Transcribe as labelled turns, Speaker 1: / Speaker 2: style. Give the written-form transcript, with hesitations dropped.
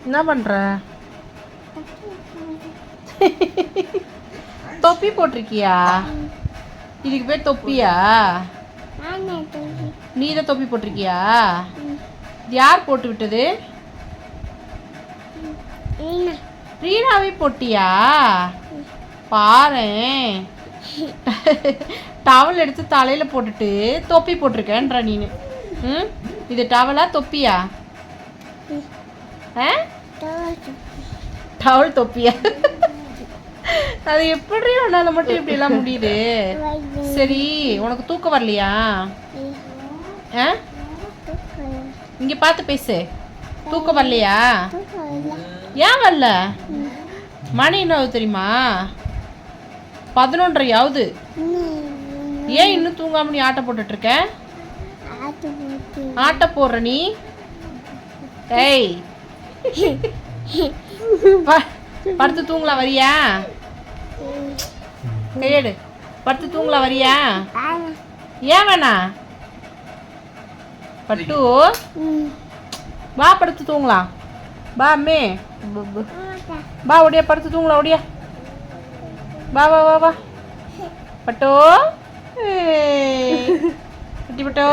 Speaker 1: என்ன பண்ற? தொப்பி போட்டிருக்கியா? இதுக்கு பேர் தொப்பியா? நீ தான் தொப்பி போட்டிருக்கியா? யார் போட்டு விட்டது? ரீனாவே போட்டியா? பாரேன், டவல் எடுத்து தலையில போட்டுட்டு தொப்பி போட்டிருக்கேன்ற நீனு. இது டவலா தொப்பியா? டவல் தொப்பியா? அது எப்படி உன்னால மட்டும் இப்படி எல்லாம் முடியுது? சரி, உனக்கு தூக்கம் வரலையா? இங்க பார்த்து பேசு. தூக்கம் வரலையா? ஏன் வரல? மணி என்ன தெரியுமா? 11:30 ஏன் இன்னும் தூங்காம நீ ஆட்ட போட்டுட்டு இருக்க? ஆட்ட போடுற நீ? ஏய், படுத்து தூங்கலாம் வரியா? கையெடு. படுத்து தூங்கலாம் வரியா? ஏன் வேணா? பட்டு வா, படுத்து தூங்கலாம். பா அம்மே, பா ஒடியா, படுத்து தூங்கலாம் ஒடியா. வா வா வா வா பட்டோ, குட்டி பட்டோ.